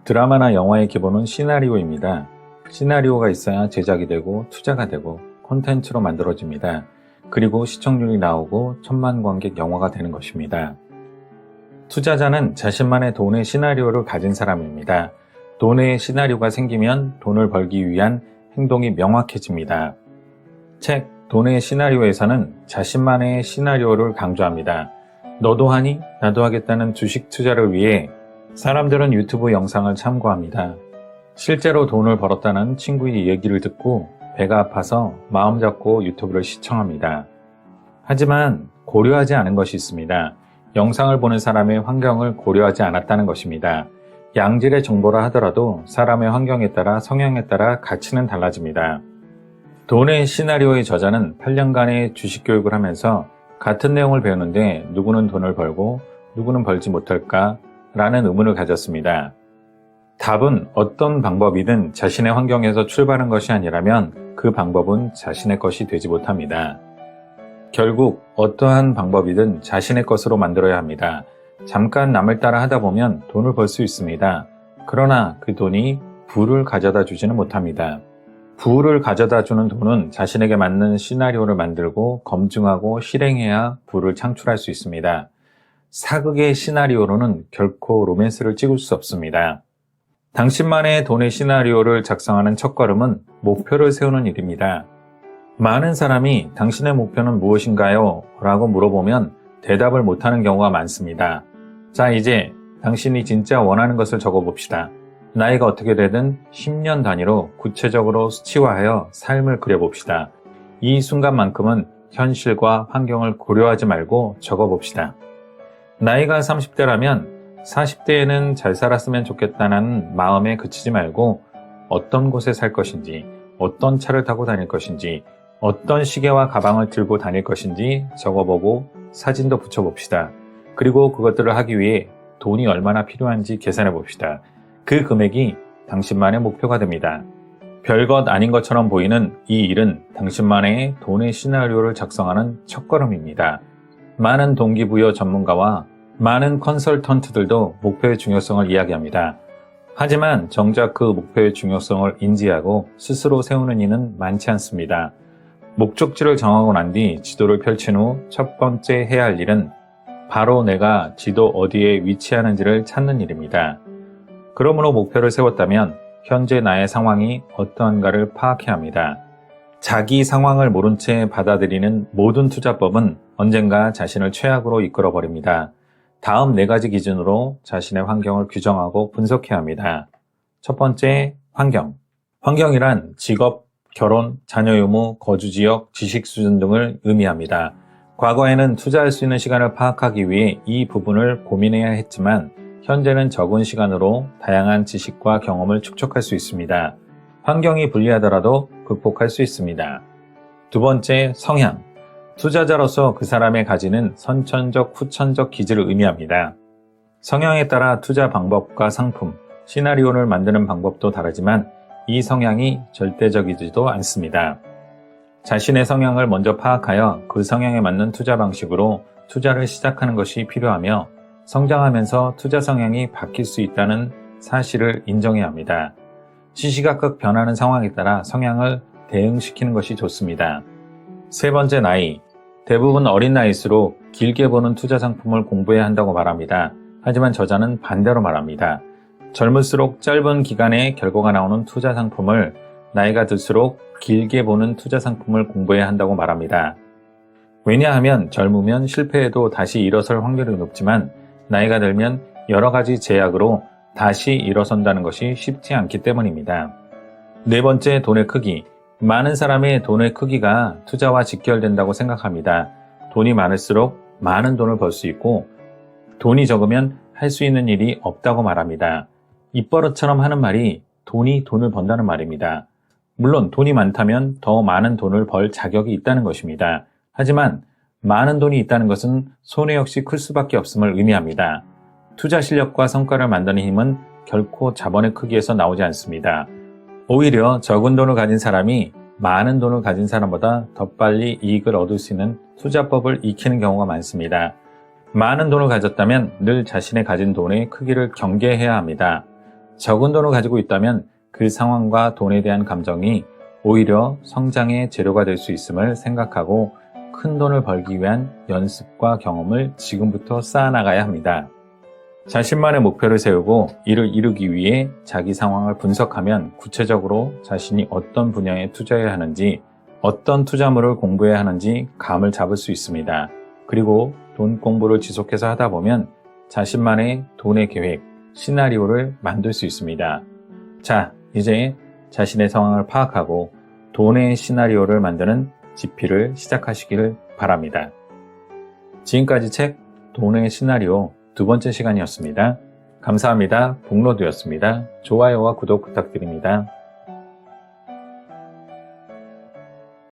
드라마나 영화의 기본은 시나리오입니다. 시나리오가 있어야 제작이 되고 투자가 되고 콘텐츠로 만들어집니다. 그리고 시청률이 나오고 천만 관객 영화가 되는 것입니다. 투자자는 자신만의 돈의 시나리오를 가진 사람입니다. 돈의 시나리오가 생기면 돈을 벌기 위한 행동이 명확해집니다. 책 돈의 시나리오에서는 자신만의 시나리오를 강조합니다. 너도 하니? 나도 하겠다는 주식 투자를 위해 사람들은 유튜브 영상을 참고합니다. 실제로 돈을 벌었다는 친구의 얘기를 듣고 배가 아파서 마음 잡고 유튜브를 시청합니다. 하지만 고려하지 않은 것이 있습니다. 영상을 보는 사람의 환경을 고려하지 않았다는 것입니다. 양질의 정보라 하더라도 사람의 환경에 따라 성향에 따라 가치는 달라집니다. 돈의 시나리오의 저자는 8년간의 주식 교육을 하면서 같은 내용을 배우는데 누구는 돈을 벌고 누구는 벌지 못할까? 라는 의문을 가졌습니다. 답은 어떤 방법이든 자신의 환경에서 출발한 것이 아니라면 그 방법은 자신의 것이 되지 못합니다. 결국 어떠한 방법이든 자신의 것으로 만들어야 합니다. 잠깐 남을 따라 하다 보면 돈을 벌 수 있습니다. 그러나 그 돈이 부를 가져다 주지는 못합니다. 부를 가져다 주는 돈은 자신에게 맞는 시나리오를 만들고 검증하고 실행해야 부를 창출할 수 있습니다. 사극의 시나리오로는 결코 로맨스를 찍을 수 없습니다. 당신만의 돈의 시나리오를 작성하는 첫걸음은 목표를 세우는 일입니다. 많은 사람이 당신의 목표는 무엇인가요? 라고 물어보면 대답을 못하는 경우가 많습니다. 자, 이제 당신이 진짜 원하는 것을 적어봅시다. 나이가 어떻게 되든 10년 단위로 구체적으로 수치화하여 삶을 그려봅시다. 이 순간만큼은 현실과 환경을 고려하지 말고 적어봅시다. 나이가 30대라면 40대에는 잘 살았으면 좋겠다는 마음에 그치지 말고 어떤 곳에 살 것인지, 어떤 차를 타고 다닐 것인지, 어떤 시계와 가방을 들고 다닐 것인지 적어보고 사진도 붙여봅시다. 그리고 그것들을 하기 위해 돈이 얼마나 필요한지 계산해 봅시다. 그 금액이 당신만의 목표가 됩니다. 별것 아닌 것처럼 보이는 이 일은 당신만의 돈의 시나리오를 작성하는 첫걸음입니다. 많은 동기부여 전문가와 많은 컨설턴트들도 목표의 중요성을 이야기합니다. 하지만 정작 그 목표의 중요성을 인지하고 스스로 세우는 이는 많지 않습니다. 목적지를 정하고 난 뒤 지도를 펼친 후 첫 번째 해야 할 일은 바로 내가 지도 어디에 위치하는지를 찾는 일입니다. 그러므로 목표를 세웠다면 현재 나의 상황이 어떠한가를 파악해야 합니다. 자기 상황을 모른 채 받아들이는 모든 투자법은 언젠가 자신을 최악으로 이끌어버립니다. 다음 4가지 기준으로 자신의 환경을 규정하고 분석해야 합니다. 첫 번째, 환경. 환경이란 직업, 결혼, 자녀 유무, 거주 지역, 지식 수준 등을 의미합니다. 과거에는 투자할 수 있는 시간을 파악하기 위해 이 부분을 고민해야 했지만 현재는 적은 시간으로 다양한 지식과 경험을 축적할 수 있습니다. 환경이 불리하더라도 극복할 수 있습니다. 두 번째, 성향. 투자자로서 그 사람의 가지는 선천적, 후천적 기질을 의미합니다. 성향에 따라 투자 방법과 상품, 시나리오를 만드는 방법도 다르지만 이 성향이 절대적이지도 않습니다. 자신의 성향을 먼저 파악하여 그 성향에 맞는 투자 방식으로 투자를 시작하는 것이 필요하며 성장하면서 투자 성향이 바뀔 수 있다는 사실을 인정해야 합니다. 시시각각 변하는 상황에 따라 성향을 대응시키는 것이 좋습니다. 세 번째, 나이. 대부분 어린 나이일수록 길게 보는 투자 상품을 공부해야 한다고 말합니다. 하지만 저자는 반대로 말합니다. 젊을수록 짧은 기간에 결과가 나오는 투자 상품을, 나이가 들수록 길게 보는 투자 상품을 공부해야 한다고 말합니다. 왜냐하면 젊으면 실패해도 다시 일어설 확률이 높지만 나이가 들면 여러 가지 제약으로 다시 일어선다는 것이 쉽지 않기 때문입니다. 네 번째, 돈의 크기. 많은 사람의 돈의 크기가 투자와 직결된다고 생각합니다. 돈이 많을수록 많은 돈을 벌 수 있고 돈이 적으면 할 수 있는 일이 없다고 말합니다. 입버릇처럼 하는 말이 돈이 돈을 번다는 말입니다. 물론 돈이 많다면 더 많은 돈을 벌 자격이 있다는 것입니다. 하지만 많은 돈이 있다는 것은 손해 역시 클 수밖에 없음을 의미합니다. 투자 실력과 성과를 만드는 힘은 결코 자본의 크기에서 나오지 않습니다. 오히려 적은 돈을 가진 사람이 많은 돈을 가진 사람보다 더 빨리 이익을 얻을 수 있는 투자법을 익히는 경우가 많습니다. 많은 돈을 가졌다면 늘 자신의 가진 돈의 크기를 경계해야 합니다. 적은 돈을 가지고 있다면 그 상황과 돈에 대한 감정이 오히려 성장의 재료가 될 수 있음을 생각하고 큰 돈을 벌기 위한 연습과 경험을 지금부터 쌓아나가야 합니다. 자신만의 목표를 세우고 이를 이루기 위해 자기 상황을 분석하면 구체적으로 자신이 어떤 분야에 투자해야 하는지, 어떤 투자물을 공부해야 하는지 감을 잡을 수 있습니다. 그리고 돈 공부를 지속해서 하다 보면 자신만의 돈의 계획, 시나리오를 만들 수 있습니다. 자, 이제 자신의 상황을 파악하고 돈의 시나리오를 만드는 집필을 시작하시길 바랍니다. 지금까지 책 돈의 시나리오 2번째 시간이었습니다. 감사합니다. 복로드였습니다. 좋아요와 구독 부탁드립니다.